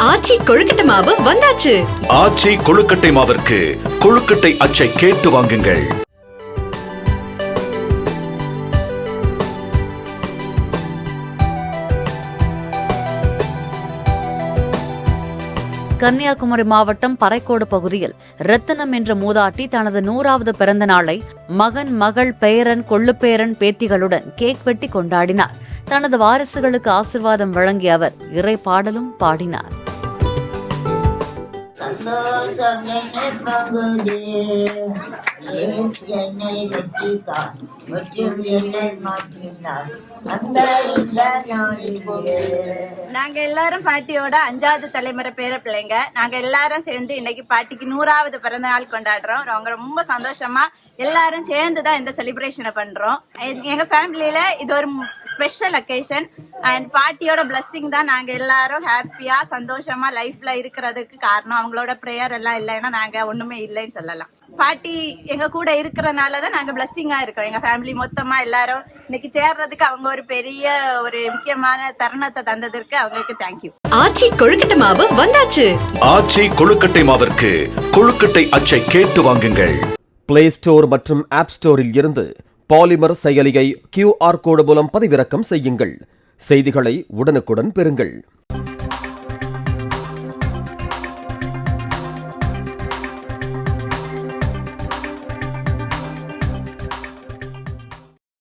ஆச்சி கொழுக்கட்டை மாவு வந்தாச்சு. ஆச்சி கொழுக்கட்டை மாவிற்கு கொழுக்கட்டை அச்சை கேட்டு வாங்குங்கள். கன்னியாகுமரி மாவட்டம் பறைக்கோடு பகுதியில் ரத்தினம் என்ற மூதாட்டி தனது 100வது பிறந்த நாளை மகன், மகள், பேரன், கொள்ளுப்பேரன், பேத்திகளுடன் கேக் வெட்டி கொண்டாடினார். தனது வாரிசுகளுக்கு ஆசிர்வாதம் வழங்கிய அவர் இறை பாடலும் பாடினார். நாங்க எல்லாரும் பாட்டியோட 5வது தலைமுறை பேர பிள்ளைங்க. நாங்க எல்லாரும் சேர்ந்து இன்னைக்கு பாட்டிக்கு 100வது பிறந்த நாள் கொண்டாடுறோம். அவங்க ரொம்ப சந்தோஷமா எல்லாரும் சேர்ந்துதான் இந்த செலிப்ரேஷனை பண்றோம். எங்க ஃபேமிலியில இது ஒரு ஸ்பெஷல் அக்கேஷன் அண்ட் பாட்டியோட பிளஸ்ஸிங் தான் நாங்க எல்லாரும் ஹாப்பியா சந்தோஷமா லைஃப்ல இருக்கிறதுக்கு காரணம். அவங்களோட ப்ரேயர் எல்லாம் இல்லைன்னா நாங்க ஒண்ணுமே இல்லைன்னு சொல்லலாம். பாட்டி எங்க கூட இருக்கிறனாலதான் நாங்க பிளஸ்ஸிங்கா இருக்கோம். எங்க ஃபேமிலி மொத்தமா எல்லாரும் இன்னைக்கு சேர்றதுக்கு அவங்க ஒரு பெரிய ஒரு முக்கியமான தருணத்தை தந்ததற்கு அவங்களுக்கு தேங்க்யூ. ஆச்சி கொழுக்கட்டை மாவு வந்தாச்சு. ஆச்சி கொழுக்கட்டை மாவிற்கு கொழுக்கட்டை அச்சை கேட்டு வாங்குங்கள். பிளே ஸ்டோர் மற்றும் ஆப் ஸ்டோரில் இருந்து பாலிமர் செயலியை QR கோடு மூலம் பதிவிறக்கம் செய்யுங்கள். செய்திகளை உடனுக்குடன் பெறுங்கள்.